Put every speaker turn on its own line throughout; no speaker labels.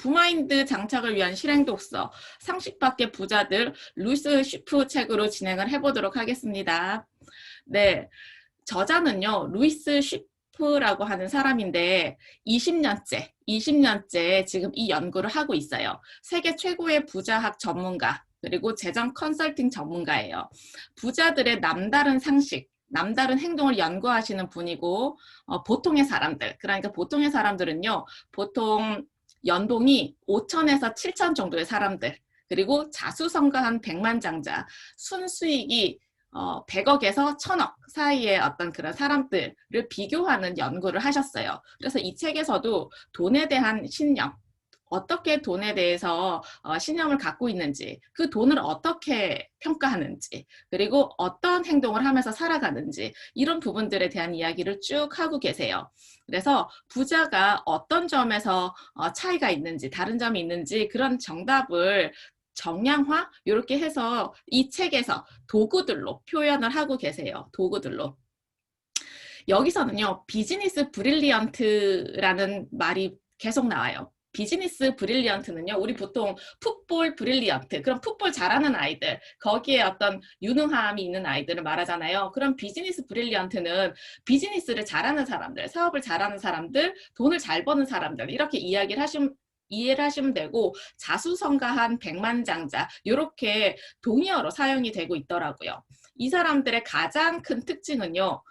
부마인드 장착을 위한 실행 독서, 상식 밖의 부자들, 루이스 쉬프 책으로 진행을 해보도록 하겠습니다. 네, 저자는요, 루이스 쉬프라고 하는 사람인데 20년째 지금 이 연구를 하고 있어요. 세계 최고의 부자학 전문가, 그리고 재정 컨설팅 전문가예요. 부자들의 남다른 상식, 남다른 행동을 연구하시는 분이고, 보통의 사람들, 그러니까 보통의 사람들은요, 보통 연봉이 5천에서 7천 정도의 사람들, 그리고 자수성가한 백만장자, 순수익이 100억에서 1000억 사이의 어떤 그런 사람들을 비교하는 연구를 하셨어요. 그래서 이 책에서도 돈에 대한 신념, 어떻게 돈에 대해서 신념을 갖고 있는지, 그 돈을 어떻게 평가하는지, 그리고 어떤 행동을 하면서 살아가는지, 이런 부분들에 대한 이야기를 쭉 하고 계세요. 그래서 부자가 어떤 점에서 차이가 있는지, 다른 점이 있는지 그런 정답을 정량화 이렇게 해서 이 책에서 도구들로 표현을 하고 계세요. 도구들로. 여기서는요, 비즈니스 브릴리언트라는 말이 계속 나와요. 비즈니스 브릴리언트는요, 우리 보통 풋볼 브릴리언트, 그럼 풋볼 잘하는 아이들, 거기에 어떤 유능함이 있는 아이들을 말하잖아요. 그럼 비즈니스 브릴리언트는 비즈니스를 잘하는 사람들, 사업을 잘하는 사람들, 돈을 잘 버는 사람들, 이렇게 이해를 하시면 되고, 자수성가한 백만장자, 이렇게 동의어로 사용이 되고 있더라고요. 이 사람들의 가장 큰 특징은요,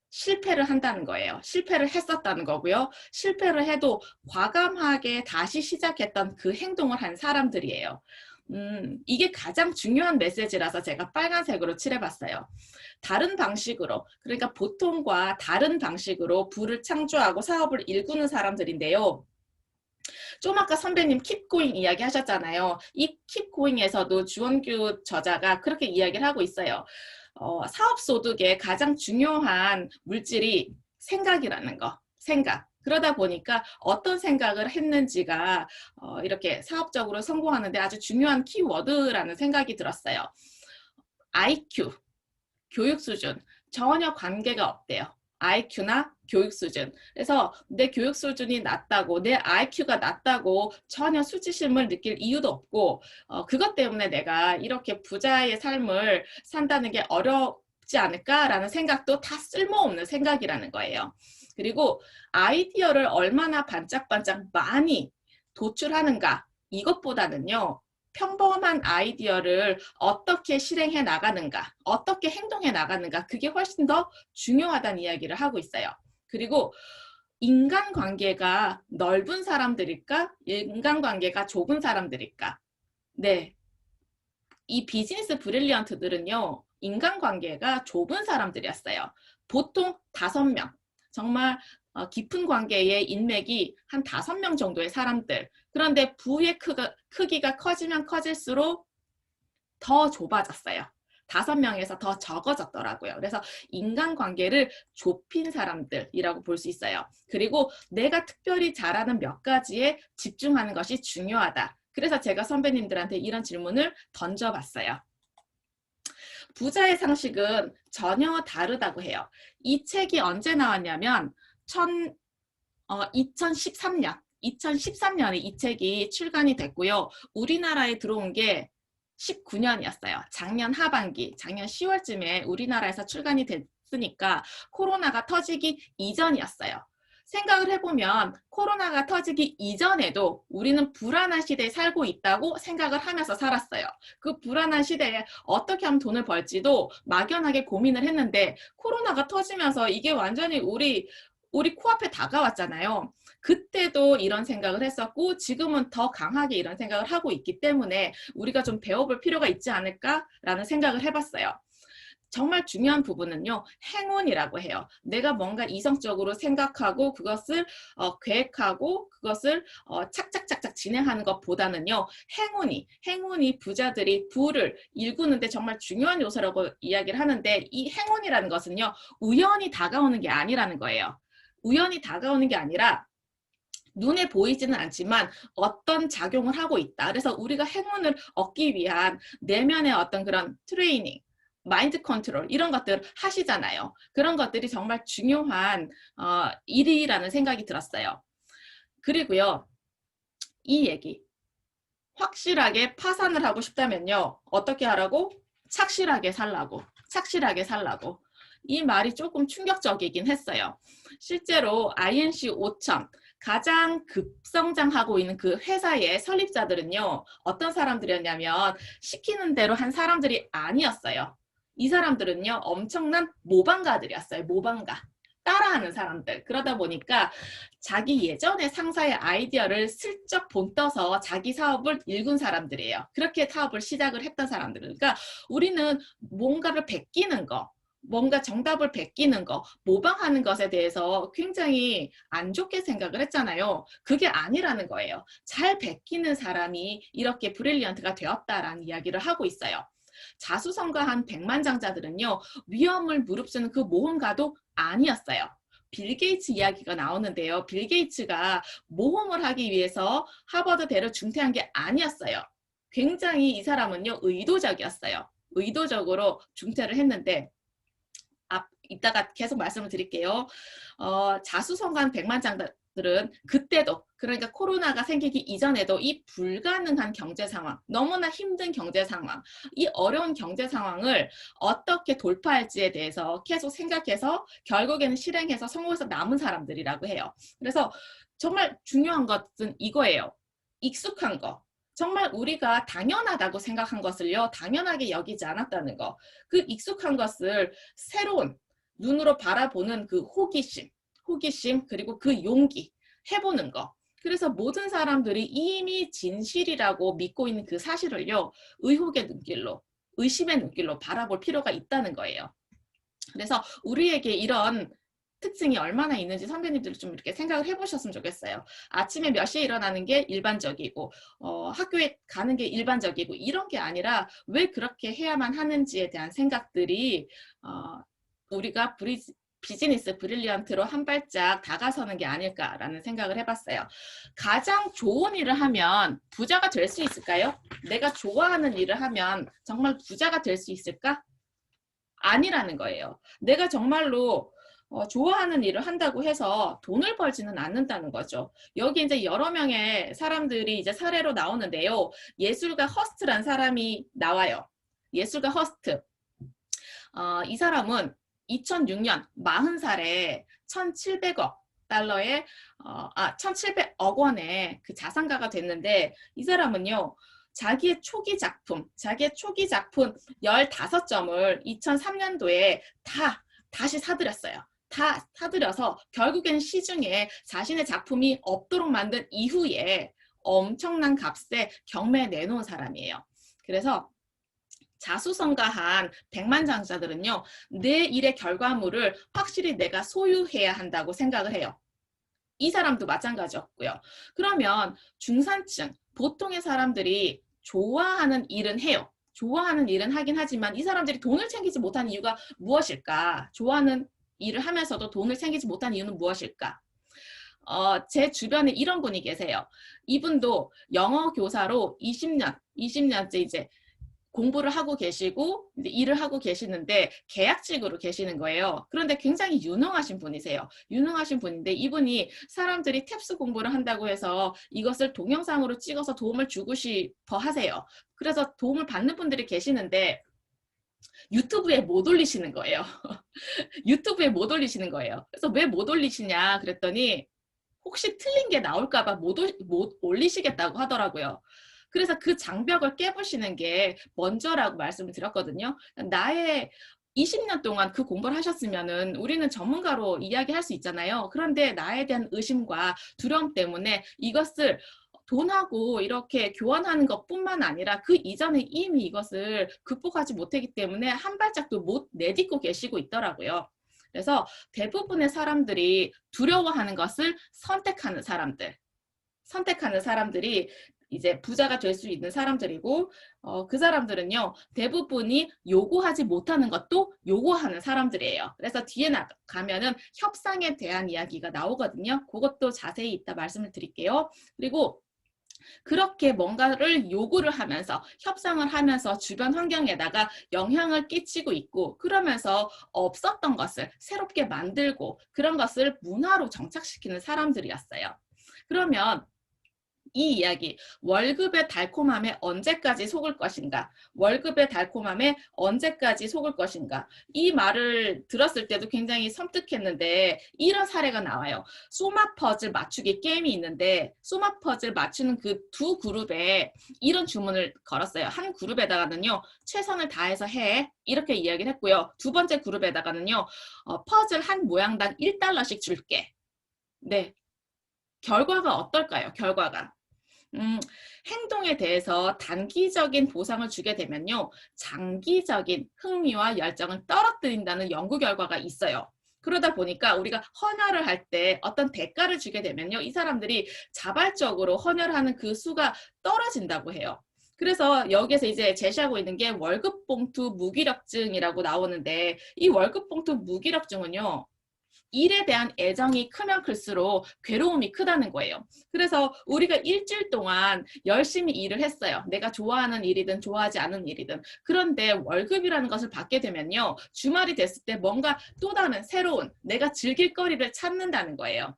실패를 한다는 거예요. 실패를 했었다는 거고요. 실패를 해도 과감하게 다시 시작했던 그 행동을 한 사람들이에요. 이게 가장 중요한 메시지라서 제가 빨간색으로 칠해봤어요. 다른 방식으로, 그러니까 보통과 다른 방식으로 부를 창조하고 사업을 일구는 사람들인데요. 좀 아까 선배님 keep going 이야기 하셨잖아요. 이 keep going에서도 주원규 저자가 그렇게 이야기를 하고 있어요. 사업소득의 가장 중요한 물질이 생각이라는 거. 생각. 그러다 보니까 어떤 생각을 했는지가 이렇게 사업적으로 성공하는데 아주 중요한 키워드라는 생각이 들었어요. IQ, 교육 수준, 전혀 관계가 없대요. IQ나 교육 수준. 그래서 내 교육 수준이 낮다고, 내 IQ가 낮다고 전혀 수치심을 느낄 이유도 없고, 그것 때문에 내가 이렇게 부자의 삶을 산다는 게 어렵지 않을까라는 생각도 다 쓸모없는 생각이라는 거예요. 그리고 아이디어를 얼마나 반짝반짝 많이 도출하는가, 이것보다는요, 평범한 아이디어를 어떻게 실행해 나가는가, 어떻게 행동해 나가는가, 그게 훨씬 더 중요하다는 이야기를 하고 있어요. 그리고 인간관계가 넓은 사람들일까? 인간관계가 좁은 사람들일까? 네, 이 비즈니스 브릴리언트들은요, 인간관계가 좁은 사람들이었어요. 보통 5명, 정말 깊은 관계의 인맥이 한 5명 정도의 사람들. 그런데 부의 크기가 커지면 커질수록 더 좁아졌어요. 5명에서 더 적어졌더라고요. 그래서 인간관계를 좁힌 사람들이라고 볼 수 있어요. 그리고 내가 특별히 잘하는 몇 가지에 집중하는 것이 중요하다. 그래서 제가 선배님들한테 이런 질문을 던져봤어요. 부자의 상식은 전혀 다르다고 해요. 이 책이 언제 나왔냐면 2013년에 이 책이 출간이 됐고요. 우리나라에 들어온 게 19년이었어요. 작년 하반기, 작년 10월쯤에 우리나라에서 출간이 됐으니까 코로나가 터지기 이전이었어요. 생각을 해보면 코로나가 터지기 이전에도 우리는 불안한 시대에 살고 있다고 생각을 하면서 살았어요. 그 불안한 시대에 어떻게 하면 돈을 벌지도 막연하게 고민을 했는데 코로나가 터지면서 이게 완전히 우리 코앞에 다가왔잖아요. 그때도 이런 생각을 했었고 지금은 더 강하게 이런 생각을 하고 있기 때문에 우리가 좀 배워볼 필요가 있지 않을까라는 생각을 해봤어요. 정말 중요한 부분은요, 행운이라고 해요. 내가 뭔가 이성적으로 생각하고 그것을 계획하고 그것을 착착착착 진행하는 것보다는요, 행운이 부자들이 부를 일구는데 정말 중요한 요소라고 이야기를 하는데, 이 행운이라는 것은요, 우연히 다가오는 게 아니라는 거예요. 우연히 다가오는 게 아니라 눈에 보이지는 않지만 어떤 작용을 하고 있다. 그래서 우리가 행운을 얻기 위한 내면의 어떤 그런 트레이닝, 마인드 컨트롤 이런 것들 하시잖아요. 그런 것들이 정말 중요한 일이라는 생각이 들었어요. 그리고요, 이 얘기 확실하게 파산을 하고 싶다면요, 어떻게 하라고? 착실하게 살라고. 착실하게 살라고. 이 말이 조금 충격적이긴 했어요. 실제로 INC 5천 가장 급성장하고 있는 그 회사의 설립자들은요, 어떤 사람들이었냐면 시키는 대로 한 사람들이 아니었어요. 이 사람들은요, 엄청난 모방가들이었어요. 모방가. 따라하는 사람들. 그러다 보니까 자기 예전의 상사의 아이디어를 슬쩍 본떠서 자기 사업을 일군 사람들이에요. 그렇게 사업을 시작을 했던 사람들. 그러니까 우리는 뭔가를 베끼는 거, 뭔가 정답을 베끼는 거, 모방하는 것에 대해서 굉장히 안 좋게 생각을 했잖아요. 그게 아니라는 거예요. 잘 베끼는 사람이 이렇게 브릴리언트가 되었다라는 이야기를 하고 있어요. 자수성가한 백만장자들은요, 위험을 무릅쓰는 그 모험가도 아니었어요. 빌 게이츠 이야기가 나오는데요. 빌 게이츠가 모험을 하기 위해서 하버드대를 중퇴한 게 아니었어요. 굉장히 이 사람은요, 의도적이었어요. 의도적으로 중퇴를 했는데, 이따가 계속 말씀을 드릴게요. 자수성가한 백만장자들은 그때도, 그러니까 코로나가 생기기 이전에도 이 불가능한 경제 상황, 너무나 힘든 경제 상황, 이 어려운 경제 상황을 어떻게 돌파할지에 대해서 계속 생각해서 결국에는 실행해서 성공해서 남은 사람들이라고 해요. 그래서 정말 중요한 것은 이거예요. 익숙한 거. 정말 우리가 당연하다고 생각한 것을요, 당연하게 여기지 않았다는 거. 그 익숙한 것을 새로운 눈으로 바라보는 그 호기심, 그리고 그 용기, 해보는 거. 그래서 모든 사람들이 이미 진실이라고 믿고 있는 그 사실을요, 의혹의 눈길로, 의심의 눈길로 바라볼 필요가 있다는 거예요. 그래서 우리에게 이런 특징이 얼마나 있는지 선배님들 좀 이렇게 생각을 해보셨으면 좋겠어요. 아침에 몇 시에 일어나는 게 일반적이고 학교에 가는 게 일반적이고 이런 게 아니라 왜 그렇게 해야만 하는지에 대한 생각들이 우리가 비즈니스 브릴리언트로 한 발짝 다가서는 게 아닐까라는 생각을 해봤어요. 가장 좋은 일을 하면 부자가 될 수 있을까요? 내가 좋아하는 일을 하면 정말 부자가 될 수 있을까? 아니라는 거예요. 내가 정말로 좋아하는 일을 한다고 해서 돈을 벌지는 않는다는 거죠. 여기 이제 여러 명의 사람들이 이제 사례로 나오는데요. 예술가 허스트란 사람이 나와요. 예술가 허스트. 이 사람은 2006년 40살에 1,700억 달러의 1,700억 원의 그 자산가가 됐는데 이 사람은요. 자기의 초기 작품 15점을 2003년도에 다시 사들였어요. 다 사들여서 결국엔 시중에 자신의 작품이 없도록 만든 이후에 엄청난 값에 경매에 내놓은 사람이에요. 그래서 자수성가한 백만장자들은요, 내 일의 결과물을 확실히 내가 소유해야 한다고 생각을 해요. 이 사람도 마찬가지였고요. 그러면 중산층, 보통의 사람들이 좋아하는 일은 해요. 좋아하는 일은 하긴 하지만 이 사람들이 돈을 챙기지 못한 이유가 무엇일까? 좋아하는 일을 하면서도 돈을 챙기지 못한 이유는 무엇일까? 제 주변에 이런 분이 계세요. 이분도 영어 교사로 20년째 이제 공부를 하고 계시고 이제 일을 하고 계시는데 계약직으로 계시는 거예요. 그런데 굉장히 유능하신 분이세요. 유능하신 분인데 이분이 사람들이 탭스 공부를 한다고 해서 이것을 동영상으로 찍어서 도움을 주고 싶어 하세요. 그래서 도움을 받는 분들이 계시는데 유튜브에 못 올리시는 거예요. 유튜브에 못 올리시는 거예요. 그래서 왜 못 올리시냐 그랬더니 혹시 틀린 게 나올까 봐 못 올리시겠다고 하더라고요. 그래서 그 장벽을 깨부시는 게 먼저라고 말씀을 드렸거든요. 나의 20년 동안 그 공부를 하셨으면은 우리는 전문가로 이야기할 수 있잖아요. 그런데 나에 대한 의심과 두려움 때문에 이것을 돈하고 이렇게 교환하는 것뿐만 아니라 그 이전에 이미 이것을 극복하지 못했기 때문에 한 발짝도 못 내딛고 계시고 있더라고요. 그래서 대부분의 사람들이 두려워하는 것을 선택하는 사람들이 이제 부자가 될 수 있는 사람들이고 그 사람들은요 대부분이 요구하지 못하는 것도 요구하는 사람들이에요. 그래서 뒤에 가면은 협상에 대한 이야기가 나오거든요. 그것도 자세히 이따 말씀을 드릴게요. 그리고 그렇게 뭔가를 요구를 하면서 협상을 하면서 주변 환경에다가 영향을 끼치고 있고 그러면서 없었던 것을 새롭게 만들고 그런 것을 문화로 정착시키는 사람들이었어요. 그러면 이 이야기, 월급의 달콤함에 언제까지 속을 것인가? 월급의 달콤함에 언제까지 속을 것인가? 이 말을 들었을 때도 굉장히 섬뜩했는데 이런 사례가 나와요. 소마 퍼즐 맞추기 게임이 있는데 소마 퍼즐 맞추는 그 두 그룹에 이런 주문을 걸었어요. 한 그룹에다가는요. 최선을 다해서 해. 이렇게 이야기를 했고요. 두 번째 그룹에다가는요. 퍼즐 한 모양당 1달러씩 줄게. 네. 결과가 어떨까요? 결과가. 행동에 대해서 단기적인 보상을 주게 되면요. 장기적인 흥미와 열정을 떨어뜨린다는 연구 결과가 있어요. 그러다 보니까 우리가 헌혈을 할 때 어떤 대가를 주게 되면요. 이 사람들이 자발적으로 헌혈하는 그 수가 떨어진다고 해요. 그래서 여기에서 이제 제시하고 있는 게 월급봉투 무기력증이라고 나오는데 이 월급봉투 무기력증은요. 일에 대한 애정이 크면 클수록 괴로움이 크다는 거예요. 그래서 우리가 일주일 동안 열심히 일을 했어요. 내가 좋아하는 일이든 좋아하지 않은 일이든. 그런데 월급이라는 것을 받게 되면요. 주말이 됐을 때 뭔가 또 다른 새로운 내가 즐길 거리를 찾는다는 거예요.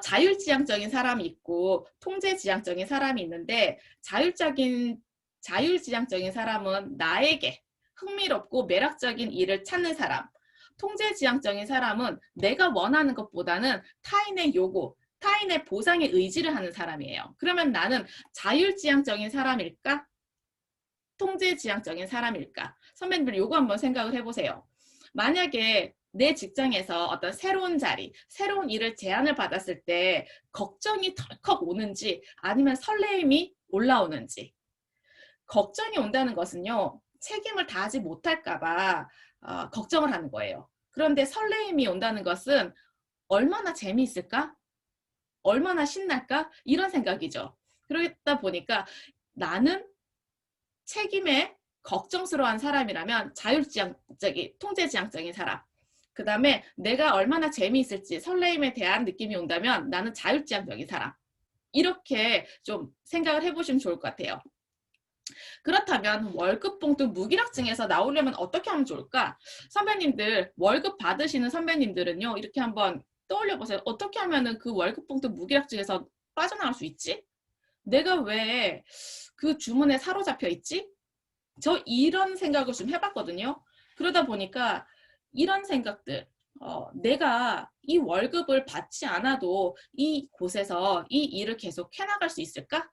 자율지향적인 사람이 있고 통제지향적인 사람이 있는데 자율지향적인 사람은 나에게 흥미롭고 매력적인 일을 찾는 사람. 통제지향적인 사람은 내가 원하는 것보다는 타인의 요구, 타인의 보상에 의지를 하는 사람이에요. 그러면 나는 자율지향적인 사람일까? 통제지향적인 사람일까? 선배님들 요거 한번 생각을 해보세요. 만약에 내 직장에서 어떤 새로운 자리, 새로운 일을 제안을 받았을 때 걱정이 덜컥 오는지 아니면 설레임이 올라오는지. 걱정이 온다는 것은요. 책임을 다하지 못할까 봐 걱정을 하는 거예요. 그런데 설레임이 온다는 것은 얼마나 재미있을까? 얼마나 신날까? 이런 생각이죠. 그러다 보니까 나는 책임에 걱정스러운 사람이라면 자율지향적인, 통제지향적인 사람. 그 다음에 내가 얼마나 재미있을지 설레임에 대한 느낌이 온다면 나는 자율지향적인 사람. 이렇게 좀 생각을 해보시면 좋을 것 같아요. 그렇다면 월급봉투 무기력증에서 나오려면 어떻게 하면 좋을까? 선배님들 월급 받으시는 선배님들은요. 이렇게 한번 떠올려 보세요. 어떻게 하면 그 월급봉투 무기력증에서 빠져나갈 수 있지? 내가 왜 그 주문에 사로잡혀 있지? 저 이런 생각을 좀 해봤거든요. 그러다 보니까 이런 생각들, 내가 이 월급을 받지 않아도 이 곳에서 이 일을 계속 해나갈 수 있을까?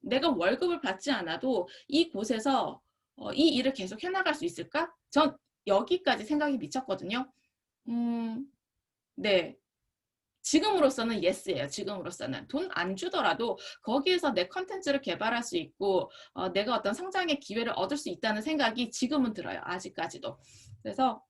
내가 월급을 받지 않아도 이 곳에서 이 일을 계속 해나갈 수 있을까? 전 여기까지 생각이 미쳤거든요. 네. 지금으로서는 예스예요. 지금으로서는. 돈 안 주더라도 거기에서 내 컨텐츠를 개발할 수 있고 내가 어떤 성장의 기회를 얻을 수 있다는 생각이 지금은 들어요. 아직까지도. 그래서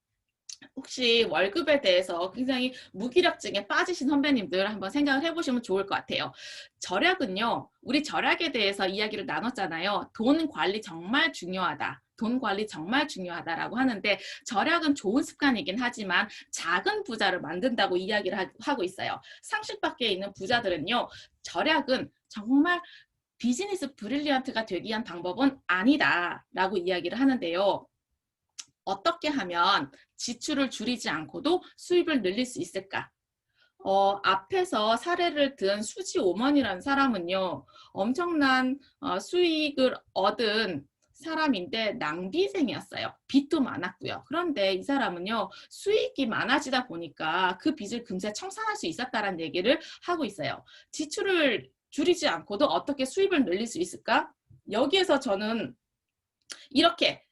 혹시 월급에 대해서 굉장히 무기력증에 빠지신 선배님들 한번 생각을 해보시면 좋을 것 같아요. 절약은요. 우리 절약에 대해서 이야기를 나눴잖아요. 돈 관리 정말 중요하다. 돈 관리 정말 중요하다라고 하는데 절약은 좋은 습관이긴 하지만 작은 부자를 만든다고 이야기를 하고 있어요. 상식 밖에 있는 부자들은요. 절약은 정말 비즈니스 브릴리언트가 되기 위한 방법은 아니다라고 이야기를 하는데요. 어떻게 하면 지출을 줄이지 않고도 수입을 늘릴 수 있을까? 앞에서 사례를 든 수지 오먼이라는 사람은요, 엄청난 수익을 얻은 사람인데 낭비쟁이였어요. 빚도 많았고요. 그런데 이 사람은요, 수익이 많아지다 보니까 그 빚을 금세 청산할 수 있었다는 얘기를 하고 있어요. 지출을 줄이지 않고도 어떻게 수입을 늘릴 수 있을까? 여기에서 저는 이렇게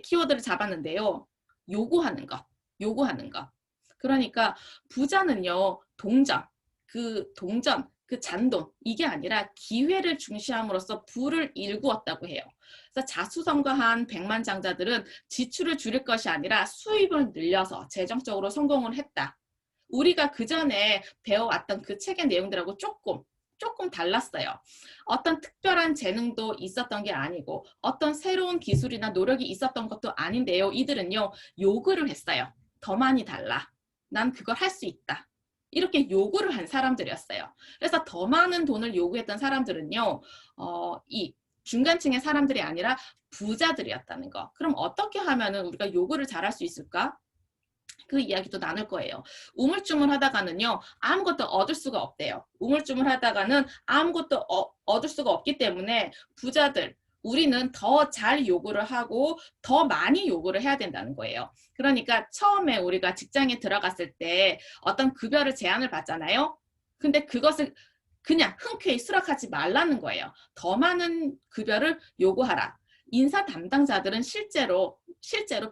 키워드를 잡았는데요. 요구하는 것, 요구하는 것. 그러니까 부자는요, 동전, 그 잔돈, 이게 아니라 기회를 중시함으로써 부를 일구었다고 해요. 그래서 자수성가한 백만장자들은 지출을 줄일 것이 아니라 수입을 늘려서 재정적으로 성공을 했다. 우리가 그 전에 배워왔던 그 책의 내용들하고 조금 달랐어요. 어떤 특별한 재능도 있었던 게 아니고 어떤 새로운 기술이나 노력이 있었던 것도 아닌데요. 이들은요. 요구를 했어요. 더 많이 달라. 난 그걸 할 수 있다. 이렇게 요구를 한 사람들이었어요. 그래서 더 많은 돈을 요구했던 사람들은요. 이 중간층의 사람들이 아니라 부자들이었다는 거. 그럼 어떻게 하면 우리가 요구를 잘할 수 있을까? 그 이야기도 나눌 거예요. 우물쭈물하다가는요 아무것도 얻을 수가 없대요. 우물쭈물하다가는 아무것도 얻을 수가 없기 때문에 부자들, 우리는 더 잘 요구를 하고 더 많이 요구를 해야 된다는 거예요. 그러니까 처음에 우리가 직장에 들어갔을 때 어떤 급여를 제안을 받잖아요. 근데 그것을 그냥 흔쾌히 수락하지 말라는 거예요. 더 많은 급여를 요구하라. 인사 담당자들은 실제로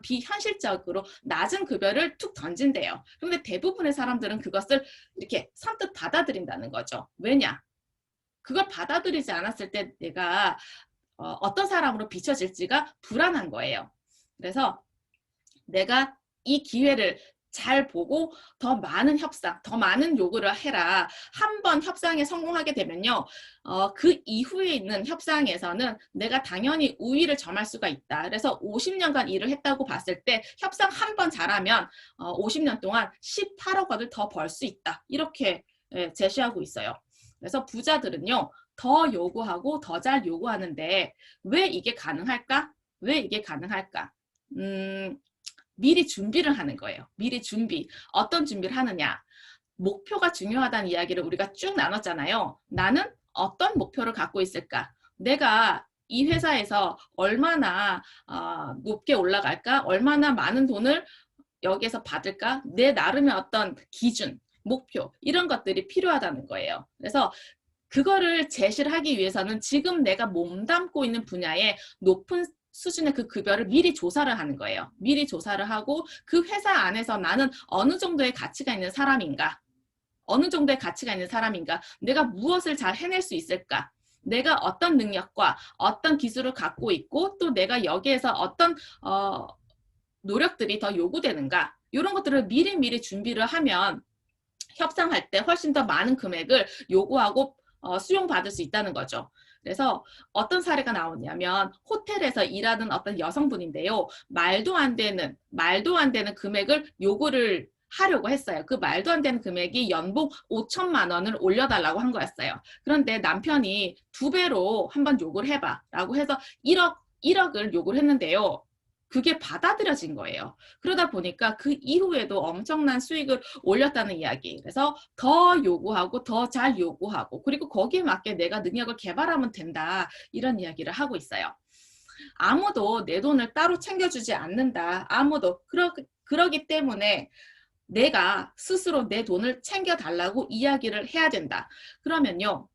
비현실적으로 낮은 급여를 툭 던진대요. 그런데 대부분의 사람들은 그것을 이렇게 선뜻 받아들인다는 거죠. 왜냐? 그걸 받아들이지 않았을 때 내가 어떤 사람으로 비춰질지가 불안한 거예요. 그래서 내가 이 기회를 잘 보고 더 많은 협상, 더 많은 요구를 해라. 한 번 협상에 성공하게 되면요. 그 이후에 있는 협상에서는 내가 당연히 우위를 점할 수가 있다. 그래서 50년간 일을 했다고 봤을 때 협상 한 번 잘하면 50년 동안 18억 원을 더 벌 수 있다. 이렇게 제시하고 있어요. 그래서 부자들은요. 더 요구하고 더 잘 요구하는데 왜 이게 가능할까? 왜 이게 가능할까? 미리 준비를 하는 거예요. 미리 준비. 어떤 준비를 하느냐? 목표가 중요하다는 이야기를 우리가 쭉 나눴잖아요. 나는 어떤 목표를 갖고 있을까? 내가 이 회사에서 얼마나 높게 올라갈까? 얼마나 많은 돈을 여기에서 받을까? 내 나름의 어떤 기준, 목표 이런 것들이 필요하다는 거예요. 그래서 그거를 제시를 하기 위해서는 지금 내가 몸담고 있는 분야에 높은 수준의 그 급여를 미리 조사를 하는 거예요. 미리 조사를 하고 그 회사 안에서 나는 어느 정도의 가치가 있는 사람인가? 어느 정도의 가치가 있는 사람인가? 내가 무엇을 잘 해낼 수 있을까? 내가 어떤 능력과 어떤 기술을 갖고 있고 또 내가 여기에서 어떤 노력들이 더 요구되는가? 이런 것들을 미리미리 준비를 하면 협상할 때 훨씬 더 많은 금액을 요구하고 수용받을 수 있다는 거죠. 그래서 어떤 사례가 나오냐면 호텔에서 일하는 어떤 여성분인데요. 말도 안 되는 금액을 요구를 하려고 했어요. 그 말도 안 되는 금액이 연봉 5천만 원을 올려달라고 한 거였어요. 그런데 남편이 2배로 한번 요구를 해봐 라고 해서 1억을 요구를 했는데요. 그게 받아들여진 거예요. 그러다 보니까 그 이후에도 엄청난 수익을 올렸다는 이야기. 그래서 더 요구하고 더 잘 요구하고 그리고 거기에 맞게 내가 능력을 개발하면 된다. 이런 이야기를 하고 있어요. 아무도 내 돈을 따로 챙겨주지 않는다. 아무도. 그러기 때문에 내가 스스로 내 돈을 챙겨달라고 이야기를 해야 된다. 그러면요.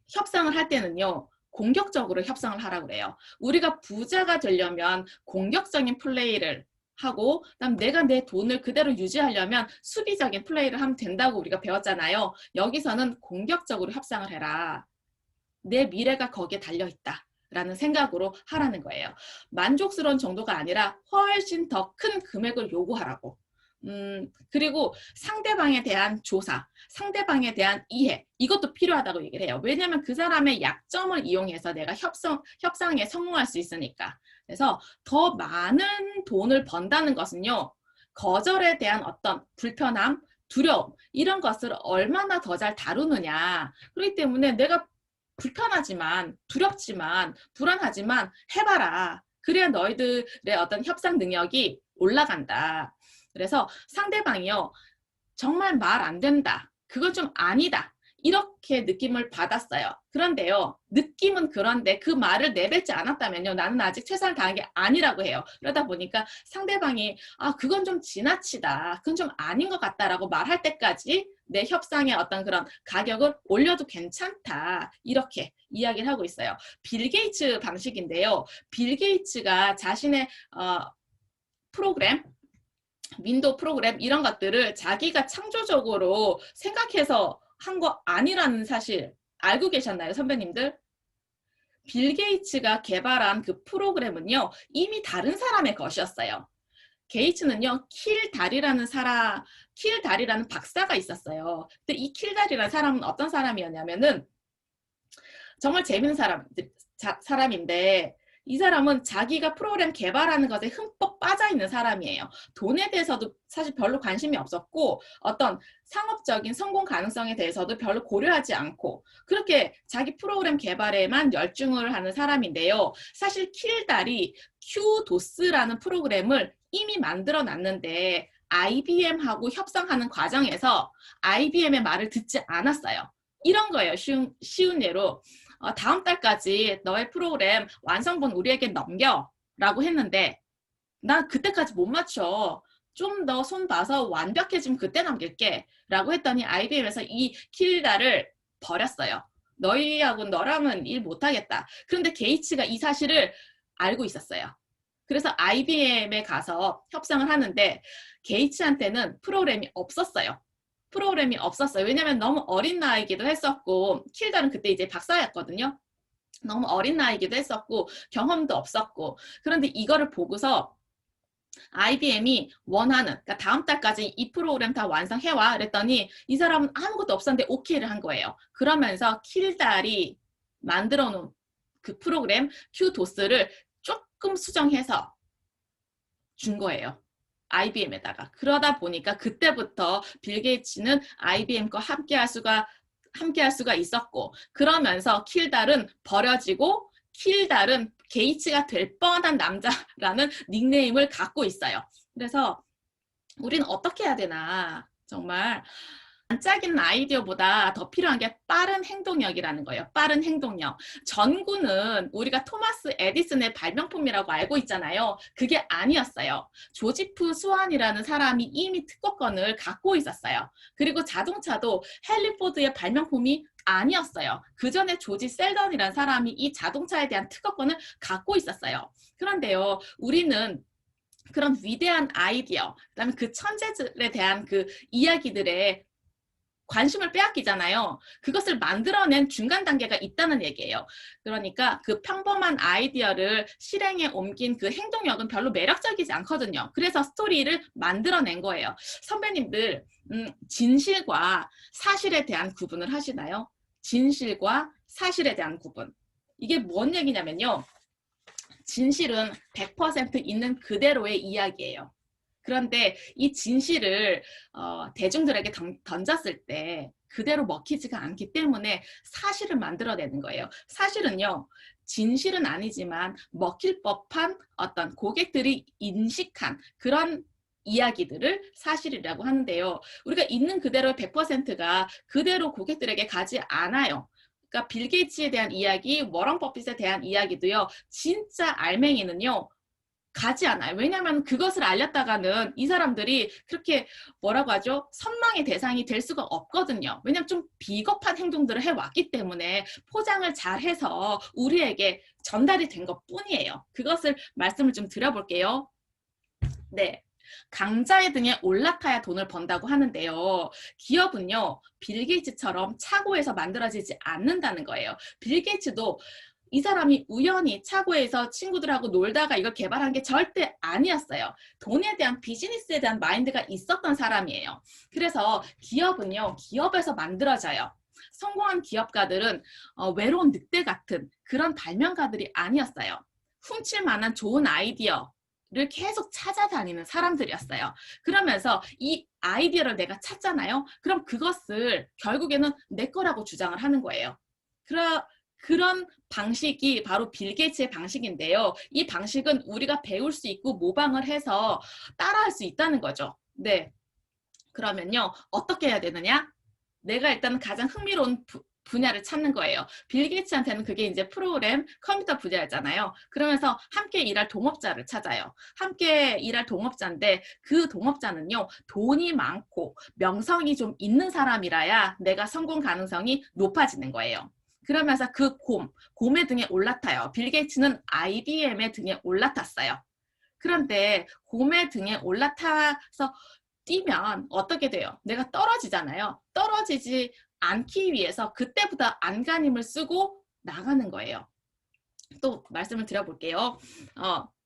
협상을 할 때는요. 공격적으로 협상을 하라고 그래요. 우리가 부자가 되려면 공격적인 플레이를 하고 그다음 내가 내 돈을 그대로 유지하려면 수비적인 플레이를 하면 된다고 우리가 배웠잖아요. 여기서는 공격적으로 협상을 해라. 내 미래가 거기에 달려있다. 라는 생각으로 하라는 거예요. 만족스러운 정도가 아니라 훨씬 더 큰 금액을 요구하라고. 그리고 상대방에 대한 조사, 상대방에 대한 이해 이것도 필요하다고 얘기를 해요. 왜냐하면 그 사람의 약점을 이용해서 내가 협상에 성공할 수 있으니까. 그래서 더 많은 돈을 번다는 것은요. 거절에 대한 어떤 불편함, 두려움 이런 것을 얼마나 더 잘 다루느냐. 그렇기 때문에 내가 불편하지만 두렵지만 불안하지만 해봐라. 그래야 너희들의 어떤 협상 능력이 올라간다. 그래서 상대방이요. 정말 말 안 된다. 그건 좀 아니다. 이렇게 느낌을 받았어요. 그런데요. 느낌은 그런데 그 말을 내뱉지 않았다면요. 나는 아직 최선을 다한 게 아니라고 해요. 그러다 보니까 상대방이 그건 좀 지나치다. 그건 좀 아닌 것 같다라고 말할 때까지 내 협상의 어떤 그런 가격을 올려도 괜찮다. 이렇게 이야기를 하고 있어요. 빌 게이츠 방식인데요. 빌 게이츠가 자신의 프로그램 윈도우 프로그램 이런 것들을 자기가 창조적으로 생각해서 한 거 아니라는 사실 알고 계셨나요, 선배님들? 빌 게이츠가 개발한 그 프로그램은요, 이미 다른 사람의 것이었어요. 게이츠는요, 킬달이라는 박사가 있었어요. 근데 이 킬달이라는 사람은 어떤 사람이었냐면은 정말 재밌는 사람인데 이 사람은 자기가 프로그램 개발하는 것에 흠뻑 빠져있는 사람이에요. 돈에 대해서도 사실 별로 관심이 없었고 어떤 상업적인 성공 가능성에 대해서도 별로 고려하지 않고 그렇게 자기 프로그램 개발에만 열중을 하는 사람인데요. 사실 킬달이 QDOS라는 프로그램을 이미 만들어 놨는데 IBM하고 협상하는 과정에서 IBM의 말을 듣지 않았어요. 이런 거예요. 쉬운 예로 다음 달까지 너의 프로그램 완성본 우리에게 넘겨 라고 했는데 난 그때까지 못 맞춰. 좀 더 손 봐서 완벽해지면 그때 넘길게 라고 했더니 IBM에서 이 킬다를 버렸어요. 너랑은 일 못하겠다. 그런데 게이츠가 이 사실을 알고 있었어요. 그래서 IBM에 가서 협상을 하는데 게이츠한테는 프로그램이 없었어요. 프로그램이 없었어요. 왜냐면 너무 어린 나이기도 했었고 킬다는 그때 이제 박사였거든요. 너무 어린 나이기도 했었고 경험도 없었고 그런데 이거를 보고서 IBM이 원하는 그러니까 다음 달까지 이 프로그램 다 완성해와 그랬더니 이 사람은 아무것도 없었는데 오케이를 한 거예요. 그러면서 킬달이 만들어 놓은 그 프로그램 QDOS를 조금 수정해서 준 거예요. IBM에다가. 그러다 보니까 그때부터 빌 게이츠는 IBM과 함께 할 수가 있었고 그러면서 킬달은 버려지고 킬달은 게이츠가 될 뻔한 남자라는 닉네임을 갖고 있어요. 그래서 우리는 어떻게 해야 되나 정말 반짝이는 아이디어보다 더 필요한 게 빠른 행동력이라는 거예요. 빠른 행동력. 전구는 우리가 토마스 에디슨의 발명품이라고 알고 있잖아요. 그게 아니었어요. 조지프 스완이라는 사람이 이미 특허권을 갖고 있었어요. 그리고 자동차도 헨리 포드의 발명품이 아니었어요. 그 전에 조지 셀던이라는 사람이 이 자동차에 대한 특허권을 갖고 있었어요. 그런데요, 우리는 그런 위대한 아이디어, 그다음에 그 천재들에 대한 그 이야기들에 관심을 빼앗기잖아요. 그것을 만들어낸 중간 단계가 있다는 얘기예요. 그러니까 그 평범한 아이디어를 실행에 옮긴 그 행동력은 별로 매력적이지 않거든요. 그래서 스토리를 만들어낸 거예요. 선배님들 진실과 사실에 대한 구분을 하시나요? 진실과 사실에 대한 구분. 이게 뭔 얘기냐면요. 진실은 100% 있는 그대로의 이야기예요. 그런데 이 진실을 대중들에게 던졌을 때 그대로 먹히지가 않기 때문에 사실을 만들어내는 거예요. 사실은요. 진실은 아니지만 먹힐 법한 어떤 고객들이 인식한 그런 이야기들을 사실이라고 하는데요. 우리가 있는 그대로의 100%가 그대로 고객들에게 가지 않아요. 그러니까 빌 게이츠에 대한 이야기, 워런 버핏에 대한 이야기도요. 진짜 알맹이는요. 가지 않아요. 왜냐하면 그것을 알렸다가는 이 사람들이 그렇게 뭐라고 하죠? 선망의 대상이 될 수가 없거든요. 왜냐하면 좀 비겁한 행동들을 해왔기 때문에 포장을 잘해서 우리에게 전달이 된 것뿐이에요. 그것을 말씀을 좀 드려볼게요. 네. 강자의 등에 올라타야 돈을 번다고 하는데요. 기업은요. 빌 게이츠처럼 차고에서 만들어지지 않는다는 거예요. 빌 게이츠도 이 사람이 우연히 차고에서 친구들하고 놀다가 이걸 개발한 게 절대 아니었어요. 돈에 대한 비즈니스에 대한 마인드가 있었던 사람이에요. 그래서 기업은요. 기업에서 만들어져요. 성공한 기업가들은 외로운 늑대 같은 그런 발명가들이 아니었어요. 훔칠 만한 좋은 아이디어 를 계속 찾아다니는 사람들이었어요. 그러면서 이 아이디어를 내가 찾잖아요. 그럼 그것을 결국에는 내 거라고 주장을 하는 거예요. 그런 방식이 바로 빌 게이츠의 방식인데요. 이 방식은 우리가 배울 수 있고 모방을 해서 따라할 수 있다는 거죠. 네. 그러면요. 어떻게 해야 되느냐? 내가 일단 가장 흥미로운 분야를 찾는 거예요. 빌 게이츠한테는 그게 이제 프로그램, 컴퓨터 분야였잖아요. 그러면서 함께 일할 동업자를 찾아요. 함께 일할 동업자인데 그 동업자는요. 돈이 많고 명성이 좀 있는 사람이라야 내가 성공 가능성이 높아지는 거예요. 그러면서 그 곰의 등에 올라타요. 빌 게이츠는 IBM의 등에 올라탔어요. 그런데 곰의 등에 올라타서 뛰면 어떻게 돼요? 내가 떨어지잖아요. 떨어지지 않기 위해서 그때부터 안간힘을 쓰고 나가는 거예요. 또 말씀을 드려볼게요.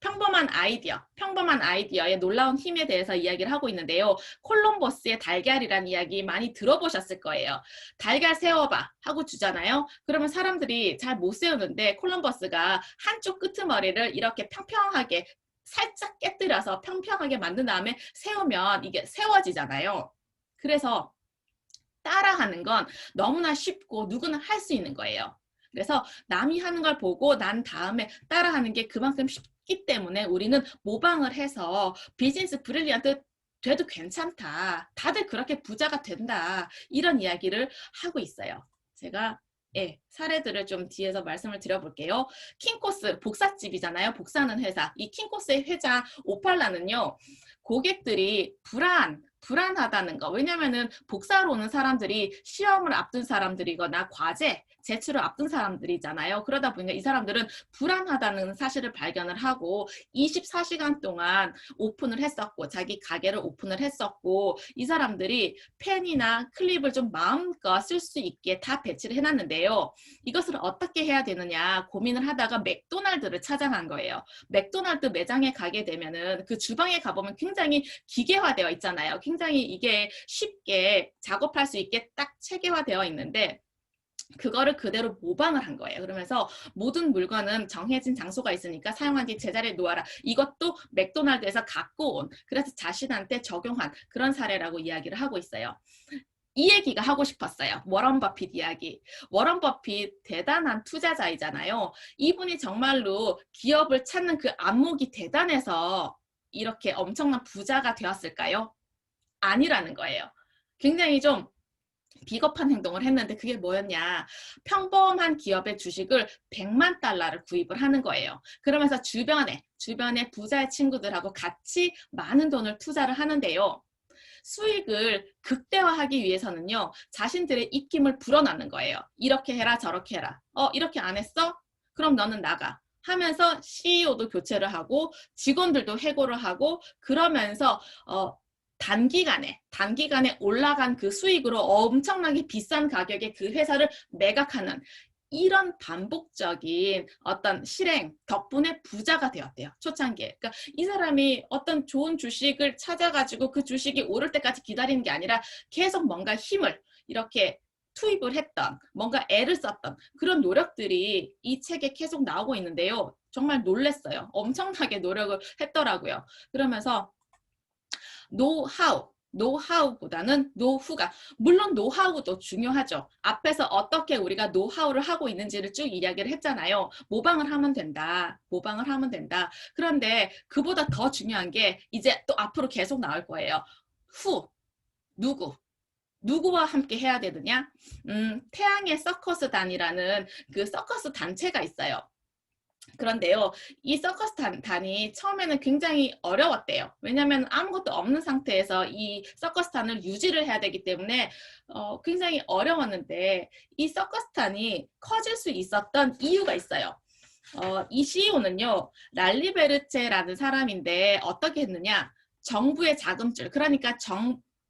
평범한 아이디어의 놀라운 힘에 대해서 이야기를 하고 있는데요. 콜럼버스의 달걀이라는 이야기 많이 들어보셨을 거예요. 달걀 세워봐 하고 주잖아요. 그러면 사람들이 잘 못 세우는데 콜럼버스가 한쪽 끄트머리를 이렇게 평평하게 살짝 깨뜨려서 평평하게 만든 다음에 세우면 이게 세워지잖아요. 그래서 따라하는 건 너무나 쉽고 누구나 할 수 있는 거예요. 그래서 남이 하는 걸 보고 난 다음에 따라하는 게 그만큼 쉽게 있기 때문에 우리는 모방을 해서 비즈니스 브릴리언트 돼도 괜찮다. 다들 그렇게 부자가 된다. 이런 이야기를 하고 있어요. 제가 사례들을 좀 뒤에서 말씀을 드려볼게요. 킹코스 복사집이잖아요. 복사하는 회사. 이 킹코스의 회장 오팔라는요. 고객들이 불안하다는 거. 왜냐면은 복사로 오는 사람들이 시험을 앞둔 사람들이거나 과제, 제출을 앞둔 사람들이잖아요. 그러다 보니까 이 사람들은 불안하다는 사실을 발견을 하고 24시간 동안 오픈을 했었고 자기 가게를 오픈을 했었고 이 사람들이 펜이나 클립을 좀 마음껏 쓸 수 있게 다 배치를 해놨는데요. 이것을 어떻게 해야 되느냐 고민을 하다가 맥도날드를 찾아간 거예요. 맥도날드 매장에 가게 되면은 그 주방에 가보면 굉장히 기계화되어 있잖아요. 굉장히 이게 쉽게 작업할 수 있게 딱 체계화되어 있는데 그거를 그대로 모방을 한 거예요. 그러면서 모든 물건은 정해진 장소가 있으니까 사용한 뒤 제자리에 놓아라. 이것도 맥도날드에서 갖고 온, 그래서 자신한테 적용한 그런 사례라고 이야기를 하고 있어요. 이 얘기가 하고 싶었어요. 워런 버핏 이야기. 워런 버핏 대단한 투자자이잖아요. 이분이 정말로 기업을 찾는 그 안목이 대단해서 이렇게 엄청난 부자가 되었을까요? 아니라는 거예요. 굉장히 좀 비겁한 행동을 했는데 그게 뭐였냐. 평범한 기업의 주식을 100만 달러를 구입을 하는 거예요. 그러면서 주변에 부자의 친구들하고 같이 많은 돈을 투자를 하는데요. 수익을 극대화하기 위해서는요. 자신들의 입김을 불어넣는 거예요. 이렇게 해라 저렇게 해라. 이렇게 안 했어? 그럼 너는 나가. 하면서 CEO도 교체를 하고 직원들도 해고를 하고 그러면서 단기간에 올라간 그 수익으로 엄청나게 비싼 가격에 그 회사를 매각하는 이런 반복적인 어떤 실행 덕분에 부자가 되었대요. 초창기에. 그러니까 이 사람이 어떤 좋은 주식을 찾아가지고 그 주식이 오를 때까지 기다리는 게 아니라 계속 뭔가 힘을 이렇게 투입을 했던, 뭔가 애를 썼던 그런 노력들이 이 책에 계속 나오고 있는데요. 정말 놀랬어요. 엄청나게 노력을 했더라고요. 그러면서 노하우보다는 노후가, 물론 노하우도 중요하죠. 앞에서 어떻게 우리가 노하우를 하고 있는지를 쭉 이야기를 했잖아요. 모방을 하면 된다. 그런데 그보다 더 중요한 게 이제 또 앞으로 계속 나올 거예요. 누구와 함께 해야 되느냐? 태양의 서커스단이라는 그 서커스 단체가 있어요. 그런데요, 이 서커스 단이 처음에는 굉장히 어려웠대요. 왜냐하면 아무것도 없는 상태에서 이 서커스 단을 유지를 해야 되기 때문에 굉장히 어려웠는데 이 서커스 단이 커질 수 있었던 이유가 있어요. 이 CEO는요, 랄리 베르체라는 사람인데 어떻게 했느냐? 정부의 자금줄, 그러니까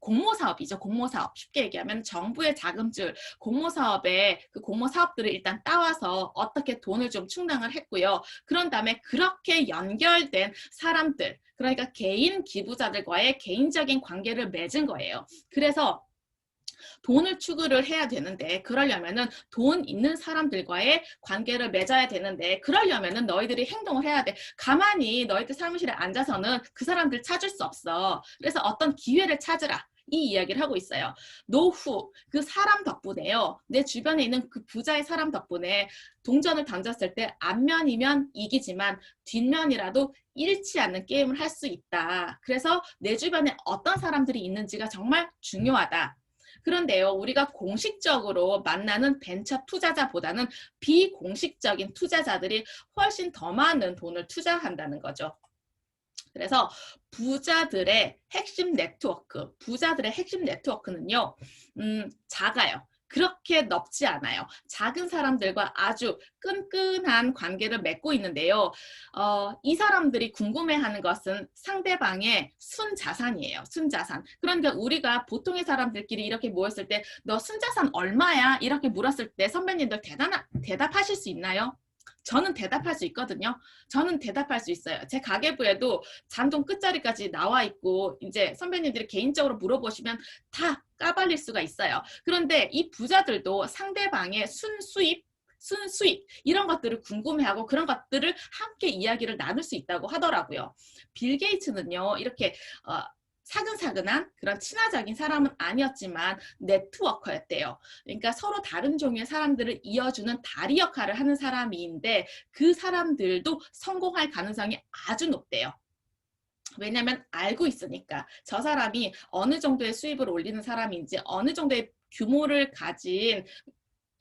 공모사업이죠. 공모사업. 쉽게 얘기하면 정부의 자금줄, 공모사업에 그 공모사업들을 일단 따와서 어떻게 돈을 좀 충당을 했고요. 그런 다음에 그렇게 연결된 사람들, 그러니까 개인 기부자들과의 개인적인 관계를 맺은 거예요. 그래서 돈을 추구를 해야 되는데 그러려면은 돈 있는 사람들과의 관계를 맺어야 되는데 그러려면은 너희들이 행동을 해야 돼. 가만히 너희들 사무실에 앉아서는 그 사람들 찾을 수 없어. 그래서 어떤 기회를 찾으라. 이 이야기를 하고 있어요. 노후, 그 사람 덕분에요. 내 주변에 있는 그 부자의 사람 덕분에 동전을 던졌을 때 앞면이면 이기지만 뒷면이라도 잃지 않는 게임을 할 수 있다. 그래서 내 주변에 어떤 사람들이 있는지가 정말 중요하다. 그런데요, 우리가 공식적으로 만나는 벤처 투자자보다는 비공식적인 투자자들이 훨씬 더 많은 돈을 투자한다는 거죠. 그래서 부자들의 핵심 네트워크는요, 작아요. 그렇게 넓지 않아요. 작은 사람들과 아주 끈끈한 관계를 맺고 있는데요. 이 사람들이 궁금해하는 것은 상대방의 순자산이에요. 순자산. 그러니까 우리가 보통의 사람들끼리 이렇게 모였을 때 너 순자산 얼마야? 이렇게 물었을 때 선배님들 대답하실 수 있나요? 저는 대답할 수 있거든요. 저는 대답할 수 있어요. 제 가계부에도 잔돈 끝자리까지 나와 있고 이제 선배님들이 개인적으로 물어보시면 다 까발릴 수가 있어요. 그런데 이 부자들도 상대방의 순수익 이런 것들을 궁금해하고 그런 것들을 함께 이야기를 나눌 수 있다고 하더라고요. 빌 게이츠는요. 이렇게 사근사근한 그런 친화적인 사람은 아니었지만 네트워커였대요. 그러니까 서로 다른 종류의 사람들을 이어주는 다리 역할을 하는 사람인데 그 사람들도 성공할 가능성이 아주 높대요. 왜냐면 알고 있으니까 저 사람이 어느 정도의 수입을 올리는 사람인지 어느 정도의 규모를 가진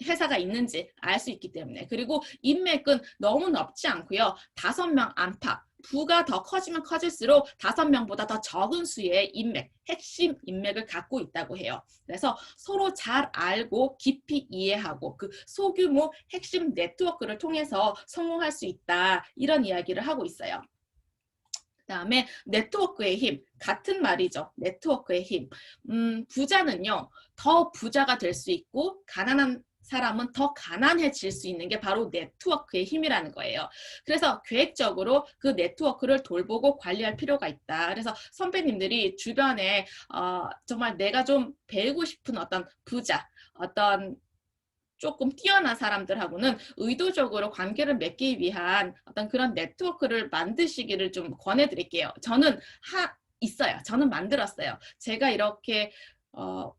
회사가 있는지 알 수 있기 때문에. 그리고 인맥은 너무 넓지 않고요. 5명 안팎. 부가 더 커지면 커질수록 5명보다 더 적은 수의 인맥, 핵심 인맥을 갖고 있다고 해요. 그래서 서로 잘 알고 깊이 이해하고 그 소규모 핵심 네트워크를 통해서 성공할 수 있다. 이런 이야기를 하고 있어요. 그다음에 네트워크의 힘, 같은 말이죠. 네트워크의 힘. 부자는요, 더 부자가 될 수 있고 가난한 사람은 더 가난해질 수 있는 게 바로 네트워크의 힘이라는 거예요. 그래서 계획적으로 그 네트워크를 돌보고 관리할 필요가 있다. 그래서 선배님들이 주변에 정말 내가 좀 배우고 싶은 어떤 부자, 어떤 조금 뛰어난 사람들하고는 의도적으로 관계를 맺기 위한 어떤 그런 네트워크를 만드시기를 좀 권해드릴게요. 저는 있어요. 저는 만들었어요. 제가 이렇게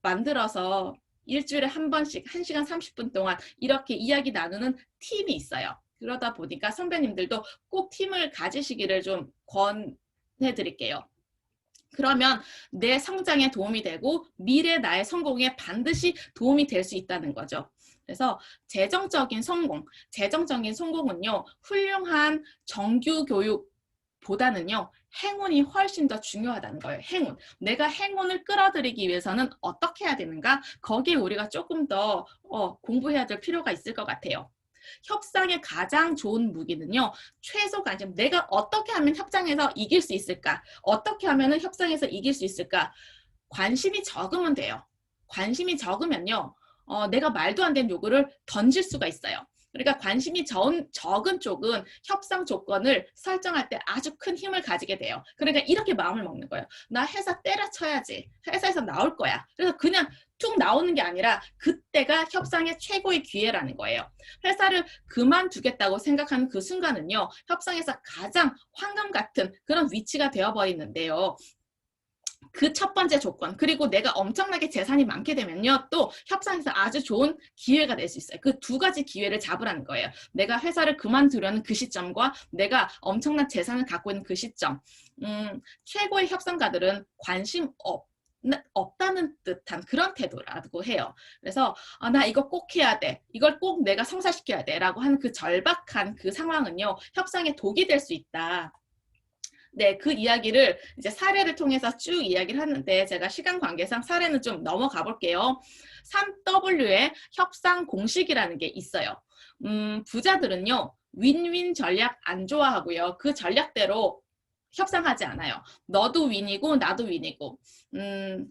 만들어서 일주일에 한 번씩 1시간 30분 동안 이렇게 이야기 나누는 팀이 있어요. 그러다 보니까 선배님들도 꼭 팀을 가지시기를 좀 권해드릴게요. 그러면 내 성장에 도움이 되고 미래 나의 성공에 반드시 도움이 될 수 있다는 거죠. 그래서 재정적인 성공은요, 훌륭한 정규 교육보다는요, 행운이 훨씬 더 중요하다는 거예요. 행운. 내가 행운을 끌어들이기 위해서는 어떻게 해야 되는가? 거기에 우리가 조금 더 공부해야 될 필요가 있을 것 같아요. 협상의 가장 좋은 무기는요, 최소 관심. 내가 어떻게 하면 협상에서 이길 수 있을까? 어떻게 하면 협상에서 이길 수 있을까? 관심이 적으면 돼요. 관심이 적으면요, 내가 말도 안 되는 요구를 던질 수가 있어요. 그러니까 관심이 적은 쪽은 협상 조건을 설정할 때 아주 큰 힘을 가지게 돼요. 그러니까 이렇게 마음을 먹는 거예요. 나 회사 때려쳐야지. 회사에서 나올 거야. 그래서 그냥 툭 나오는 게 아니라 그때가 협상의 최고의 기회라는 거예요. 회사를 그만두겠다고 생각하는 그 순간은요, 협상에서 가장 황금 같은 그런 위치가 되어버리는데요. 그 첫 번째 조건, 그리고 내가 엄청나게 재산이 많게 되면요, 또 협상에서 아주 좋은 기회가 될 수 있어요. 그 두 가지 기회를 잡으라는 거예요. 내가 회사를 그만두려는 그 시점과 내가 엄청난 재산을 갖고 있는 그 시점. 최고의 협상가들은 관심 없다는 듯한 그런 태도라고 해요. 그래서 나 이거 꼭 해야 돼. 이걸 꼭 내가 성사시켜야 돼. 라고 하는 그 절박한 그 상황은요, 협상에 독이 될 수 있다. 네, 그 이야기를 이제 사례를 통해서 쭉 이야기를 하는데 제가 시간 관계상 사례는 좀 넘어가 볼게요. 3W의 협상 공식이라는 게 있어요. 부자들은요, 윈윈 전략 안 좋아하고요. 그 전략대로 협상하지 않아요. 너도 윈이고 나도 윈이고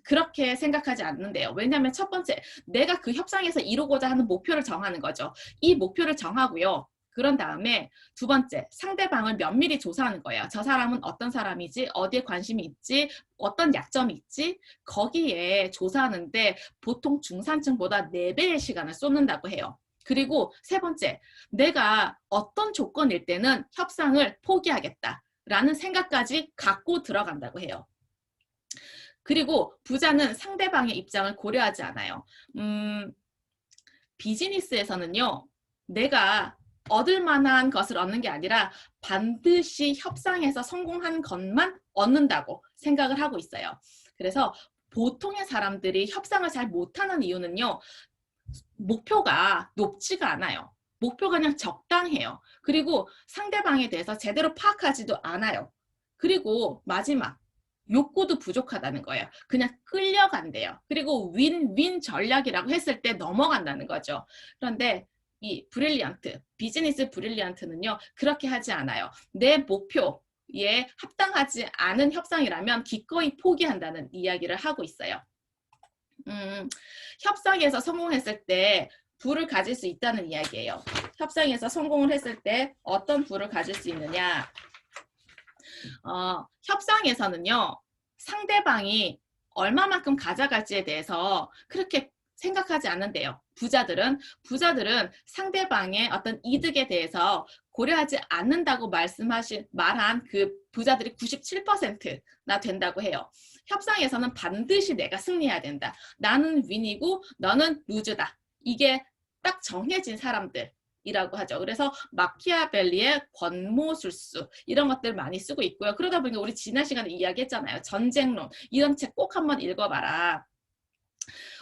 그렇게 생각하지 않는데요. 왜냐하면 첫 번째, 내가 그 협상에서 이루고자 하는 목표를 정하는 거죠. 이 목표를 정하고요. 그런 다음에 두 번째, 상대방을 면밀히 조사하는 거예요. 저 사람은 어떤 사람이지, 어디에 관심이 있지, 어떤 약점이 있지, 거기에 조사하는데 보통 중산층보다 4배의 시간을 쏟는다고 해요. 그리고 세 번째, 내가 어떤 조건일 때는 협상을 포기하겠다 라는 생각까지 갖고 들어간다고 해요. 그리고 부자는 상대방의 입장을 고려하지 않아요. 비즈니스에서는요, 내가 얻을 만한 것을 얻는 게 아니라 반드시 협상에서 성공한 것만 얻는다고 생각을 하고 있어요. 그래서 보통의 사람들이 협상을 잘 못하는 이유는요, 목표가 높지가 않아요. 목표가 그냥 적당해요. 그리고 상대방에 대해서 제대로 파악하지도 않아요. 그리고 마지막, 욕구도 부족하다는 거예요. 그냥 끌려간대요. 그리고 윈윈 전략이라고 했을 때 넘어간다는 거죠. 그런데 이 브릴리언트, 비즈니스 브릴리언트는요, 그렇게 하지 않아요. 내 목표에 합당하지 않은 협상이라면 기꺼이 포기한다는 이야기를 하고 있어요. 협상에서 성공했을 때 부를 가질 수 있다는 이야기예요. 협상에서 성공을 했을 때 어떤 부를 가질 수 있느냐? 협상에서는요, 상대방이 얼마만큼 가져갈지에 대해서 그렇게 생각하지 않는데요. 부자들은 상대방의 어떤 이득에 대해서 고려하지 않는다고 말한 그 부자들이 97%나 된다고 해요. 협상에서는 반드시 내가 승리해야 된다. 나는 윈이고 너는 루즈다. 이게 딱 정해진 사람들이라고 하죠. 그래서 마키아벨리의 권모술수 이런 것들 많이 쓰고 있고요. 그러다 보니까 우리 지난 시간에 이야기했잖아요. 전쟁론 이런 책 꼭 한번 읽어봐라.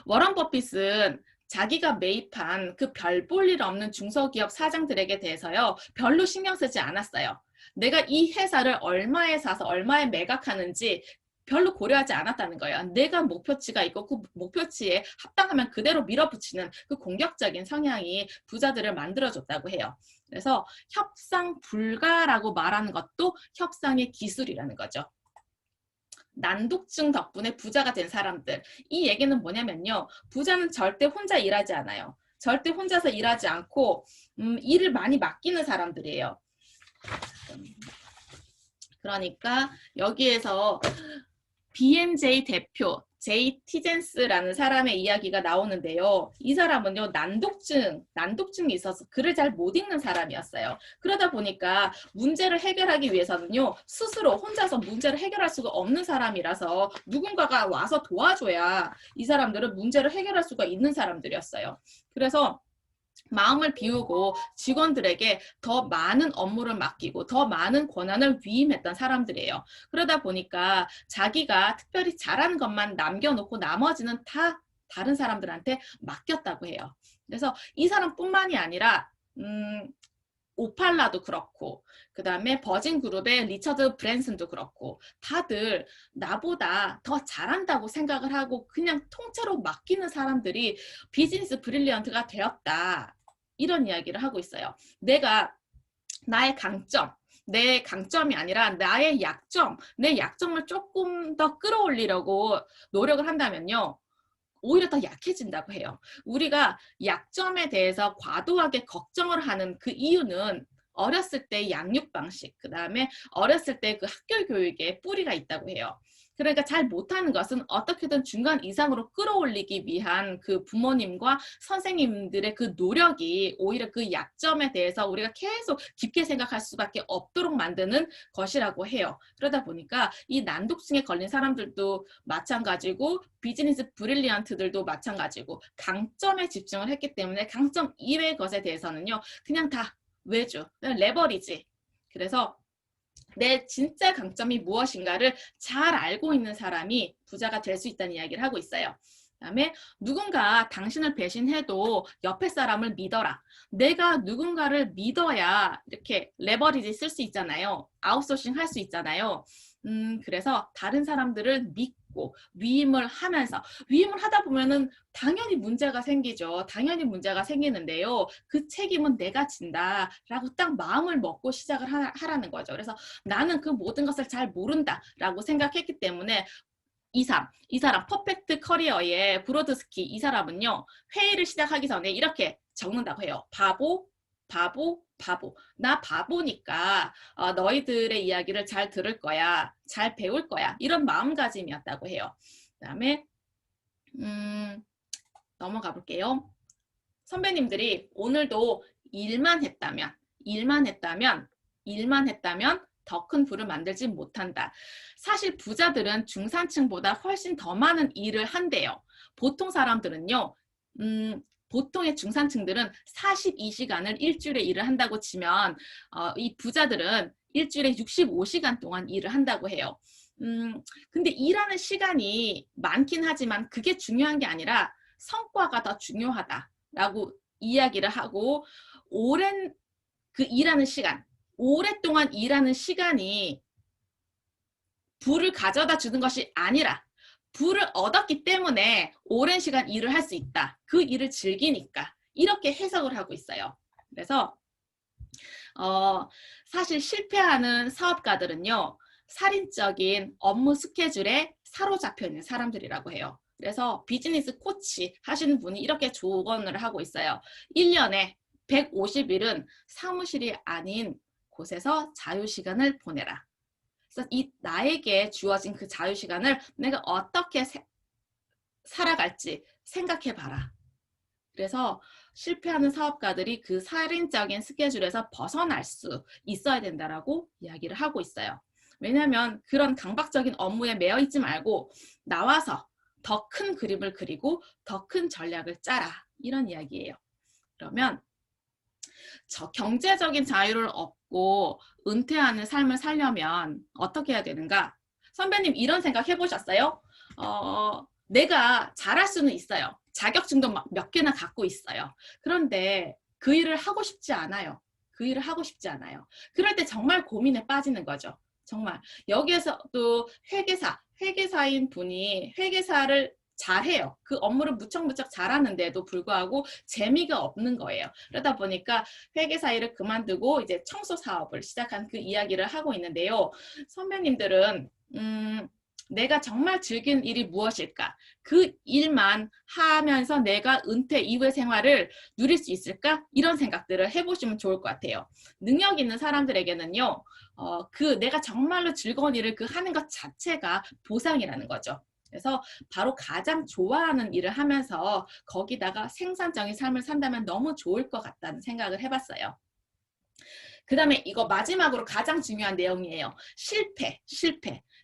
워런 버핏은 자기가 매입한 그 별 볼 일 없는 중소기업 사장들에게 대해서요. 별로 신경 쓰지 않았어요. 내가 이 회사를 얼마에 사서 얼마에 매각하는지 별로 고려하지 않았다는 거예요. 내가 목표치가 있고 그 목표치에 합당하면 그대로 밀어붙이는 그 공격적인 성향이 부자들을 만들어줬다고 해요. 그래서 협상 불가라고 말하는 것도 협상의 기술이라는 거죠. 난독증 덕분에 부자가 된 사람들. 이 얘기는 뭐냐면요. 부자는 절대 혼자 일하지 않아요. 절대 혼자서 일하지 않고 일을 많이 맡기는 사람들이에요. 그러니까 여기에서 B&J 대표 제이 티젠스라는 사람의 이야기가 나오는데요. 이 사람은요, 난독증이 있어서 글을 잘 못 읽는 사람이었어요. 그러다 보니까 문제를 해결하기 위해서는요, 스스로 혼자서 문제를 해결할 수가 없는 사람이라서 누군가가 와서 도와줘야 이 사람들은 문제를 해결할 수가 있는 사람들이었어요. 그래서 마음을 비우고 직원들에게 더 많은 업무를 맡기고 더 많은 권한을 위임했던 사람들이에요. 그러다 보니까 자기가 특별히 잘하는 것만 남겨놓고 나머지는 다 다른 사람들한테 맡겼다고 해요. 그래서 이 사람뿐만이 아니라 오팔라도 그렇고 그 다음에 버진그룹의 리처드 브랜슨도 그렇고 다들 나보다 더 잘한다고 생각을 하고 그냥 통째로 맡기는 사람들이 비즈니스 브릴리언트가 되었다. 이런 이야기를 하고 있어요. 내가 나의 강점, 내 강점이 아니라 나의 약점, 내 약점을 조금 더 끌어올리려고 노력을 한다면요. 오히려 더 약해진다고 해요. 우리가 약점에 대해서 과도하게 걱정을 하는 그 이유는 어렸을 때 양육 방식, 그 다음에 어렸을 때 그 학교 교육에 뿌리가 있다고 해요. 그러니까 잘 못하는 것은 어떻게든 중간 이상으로 끌어올리기 위한 그 부모님과 선생님들의 그 노력이 오히려 그 약점에 대해서 우리가 계속 깊게 생각할 수밖에 없도록 만드는 것이라고 해요. 그러다 보니까 이 난독증에 걸린 사람들도 마찬가지고 비즈니스 브릴리언트들도 마찬가지고 강점에 집중을 했기 때문에 강점 이외의 것에 대해서는요. 그냥 다 외주, 그냥 레버리지. 그래서 내 진짜 강점이 무엇인가를 잘 알고 있는 사람이 부자가 될 수 있다는 이야기를 하고 있어요. 그다음에 누군가 당신을 배신해도 옆에 사람을 믿어라. 내가 누군가를 믿어야 이렇게 레버리지 쓸 수 있잖아요. 아웃소싱 할 수 있잖아요. 그래서 다른 사람들을 믿고 위임을 하면서 위임을 하다 보면은 당연히 문제가 생기죠. 당연히 문제가 생기는데요. 그 책임은 내가 진다라고 딱 마음을 먹고 시작을 하라는 거죠. 그래서 나는 그 모든 것을 잘 모른다라고 생각했기 때문에 이 사람 퍼펙트 커리어의 브로드스키 이 사람은요. 회의를 시작하기 전에 이렇게 적는다고 해요. 바보, 바보, 바보. 나 바보니까 너희들의 이야기를 잘 들을 거야. 잘 배울 거야. 이런 마음가짐이었다고 해요. 그 다음에 넘어가 볼게요. 선배님들이 오늘도 일만 했다면 더 큰 부를 만들지 못한다. 사실 부자들은 중산층보다 훨씬 더 많은 일을 한대요. 보통 사람들은요. 보통의 중산층들은 42시간을 일주일에 일을 한다고 치면 이 부자들은 일주일에 65시간 동안 일을 한다고 해요. 근데 일하는 시간이 많긴 하지만 그게 중요한 게 아니라 성과가 더 중요하다라고 이야기를 하고 오랜 그 일하는 시간, 오랫동안 일하는 시간이 부를 가져다 주는 것이 아니라 부를 얻었기 때문에 오랜 시간 일을 할 수 있다. 그 일을 즐기니까 이렇게 해석을 하고 있어요. 그래서 사실 실패하는 사업가들은요. 살인적인 업무 스케줄에 사로잡혀 있는 사람들이라고 해요. 그래서 비즈니스 코치 하시는 분이 이렇게 조언을 하고 있어요. 1년에 150일은 사무실이 아닌 곳에서 자유시간을 보내라. 그래서 이 나에게 주어진 그 자유시간을 내가 어떻게 살아갈지 생각해봐라. 그래서 실패하는 사업가들이 그 살인적인 스케줄에서 벗어날 수 있어야 된다라고 이야기를 하고 있어요. 왜냐하면 그런 강박적인 업무에 매여 있지 말고 나와서 더 큰 그림을 그리고 더 큰 전략을 짜라. 이런 이야기예요. 그러면 경제적인 자유를 얻고 은퇴하는 삶을 살려면 어떻게 해야 되는가? 선배님 이런 생각 해보셨어요? 내가 잘할 수는 있어요. 자격증도 몇 개나 갖고 있어요. 그런데 그 일을 하고 싶지 않아요. 그 일을 하고 싶지 않아요. 그럴 때 정말 고민에 빠지는 거죠. 정말 여기에서도 회계사인 분이 회계사를 잘해요. 그 업무를 무척무척 잘하는데도 불구하고 재미가 없는 거예요. 그러다 보니까 회계사 일을 그만두고 이제 청소 사업을 시작한 그 이야기를 하고 있는데요. 선배님들은 내가 정말 즐기는 일이 무엇일까? 그 일만 하면서 내가 은퇴 이후의 생활을 누릴 수 있을까? 이런 생각들을 해보시면 좋을 것 같아요. 능력 있는 사람들에게는요, 내가 정말로 즐거운 일을 하는 것 자체가 보상이라는 거죠. 그래서 바로 가장 좋아하는 일을 하면서 거기다가 생산적인 삶을 산다면 너무 좋을 것 같다는 생각을 해봤어요. 그 다음에 이거 마지막으로 가장 중요한 내용이에요.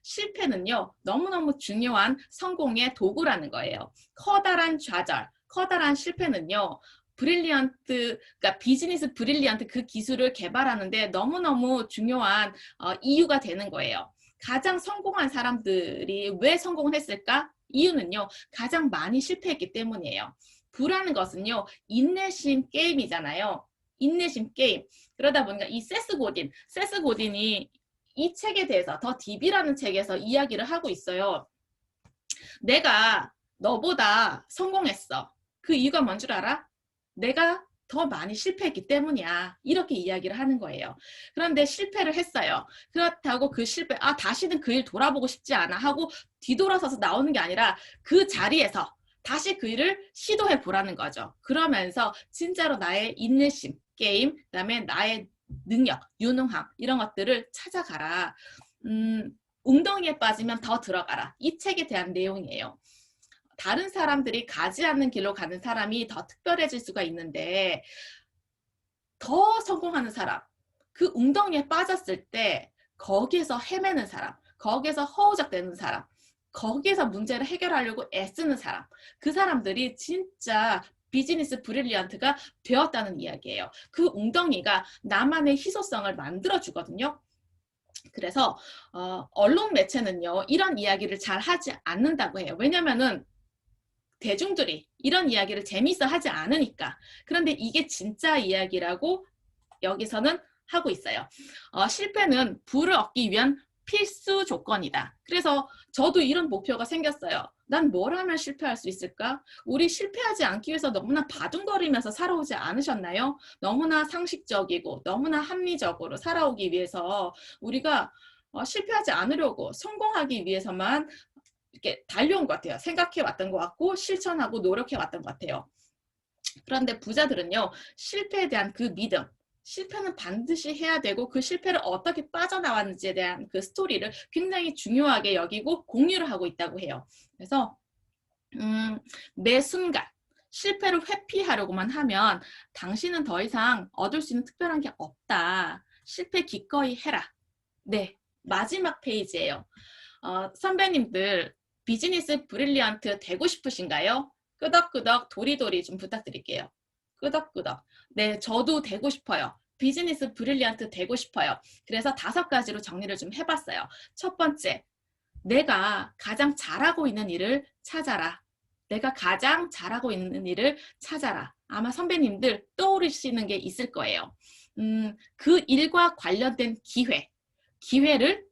실패는요, 너무너무 중요한 성공의 도구라는 거예요. 커다란 좌절, 커다란 실패는요, 그러니까 비즈니스 브릴리언트 그 기술을 개발하는데 너무너무 중요한 이유가 되는 거예요. 가장 성공한 사람들이 왜 성공을 했을까? 이유는요, 가장 많이 실패했기 때문이에요. 부라는 것은요, 인내심 게임이잖아요. 인내심 게임. 그러다 보니까 이 세스 고딘이 이 책에 대해서 더 딥이라는 책에서 이야기를 하고 있어요. 내가 너보다 성공했어. 그 이유가 뭔 줄 알아? 내가 더 많이 실패했기 때문이야. 이렇게 이야기를 하는 거예요. 그런데 실패를 했어요. 그렇다고 그 실패, 다시는 그 일 돌아보고 싶지 않아 하고 뒤돌아서서 나오는 게 아니라 그 자리에서 다시 그 일을 시도해 보라는 거죠. 그러면서 진짜로 나의 인내심, 게임, 그다음에 나의 능력, 유능함 이런 것들을 찾아가라. 웅덩이에 빠지면 더 들어가라. 이 책에 대한 내용이에요. 다른 사람들이 가지 않는 길로 가는 사람이 더 특별해질 수가 있는데 더 성공하는 사람, 그 웅덩이에 빠졌을 때 거기에서 헤매는 사람, 거기에서 허우적대는 사람, 거기에서 문제를 해결하려고 애쓰는 사람, 그 사람들이 진짜 비즈니스 브릴리언트가 되었다는 이야기예요. 그 웅덩이가 나만의 희소성을 만들어주거든요. 그래서 언론 매체는요, 이런 이야기를 잘 하지 않는다고 해요. 왜냐면은 대중들이 이런 이야기를 재미있어 하지 않으니까. 그런데 이게 진짜 이야기라고 여기서는 하고 있어요. 실패는 부를 얻기 위한 필수 조건이다. 그래서 저도 이런 목표가 생겼어요. 난 뭘 하면 실패할 수 있을까? 우리 실패하지 않기 위해서 너무나 바둥거리면서 살아오지 않으셨나요? 너무나 상식적이고 너무나 합리적으로 살아오기 위해서 우리가 실패하지 않으려고 성공하기 위해서만 이렇게 달려온 것 같아요. 생각해 왔던 것 같고 실천하고 노력해 왔던 것 같아요. 그런데 부자들은요, 실패에 대한 그 믿음, 실패는 반드시 해야 되고 그 실패를 어떻게 빠져나왔는지에 대한 그 스토리를 굉장히 중요하게 여기고 공유를 하고 있다고 해요. 그래서 매 순간 실패를 회피하려고만 하면 당신은 더 이상 얻을 수 있는 특별한 게 없다. 실패 기꺼이 해라. 네, 마지막 페이지예요. 선배님들 비즈니스 브릴리언트 되고 싶으신가요? 끄덕끄덕 도리도리 좀 부탁드릴게요. 끄덕끄덕. 네, 저도 되고 싶어요. 비즈니스 브릴리언트 되고 싶어요. 그래서 5가지로 정리를 좀 해봤어요. 첫 번째, 내가 가장 잘하고 있는 일을 찾아라. 내가 가장 잘하고 있는 일을 찾아라. 아마 선배님들 떠오르시는 게 있을 거예요. 그 일과 관련된 기회를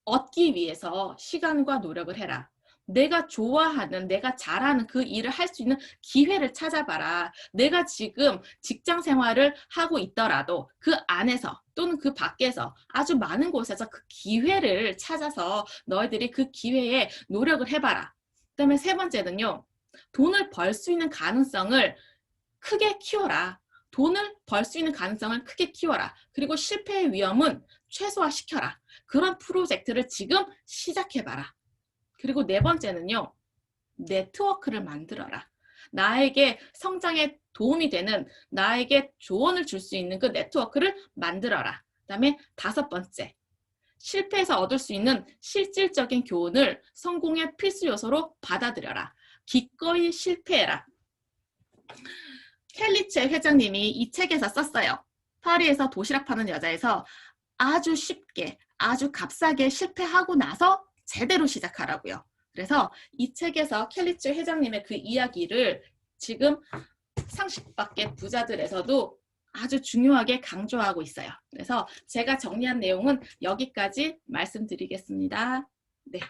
얻기 위해서 시간과 노력을 해라. 내가 좋아하는, 내가 잘하는 그 일을 할 수 있는 기회를 찾아봐라. 내가 지금 직장 생활을 하고 있더라도 그 안에서 또는 그 밖에서 아주 많은 곳에서 그 기회를 찾아서 너희들이 그 기회에 노력을 해봐라. 그 다음에 3번째는요. 돈을 벌 수 있는 가능성을 크게 키워라. 돈을 벌 수 있는 가능성을 크게 키워라. 그리고 실패의 위험은 최소화시켜라. 그런 프로젝트를 지금 시작해봐라. 그리고 4번째는요. 네트워크를 만들어라. 나에게 성장에 도움이 되는 나에게 조언을 줄 수 있는 그 네트워크를 만들어라. 그다음에 5번째, 실패에서 얻을 수 있는 실질적인 교훈을 성공의 필수 요소로 받아들여라. 기꺼이 실패해라. 켈리체 회장님이 이 책에서 썼어요. 파리에서 도시락 파는 여자에서 아주 쉽게, 아주 값싸게 실패하고 나서 제대로 시작하라고요. 그래서 이 책에서 켈리체 회장님의 그 이야기를 지금 상식밖의 부자들에서도 아주 중요하게 강조하고 있어요. 그래서 제가 정리한 내용은 여기까지 말씀드리겠습니다. 네.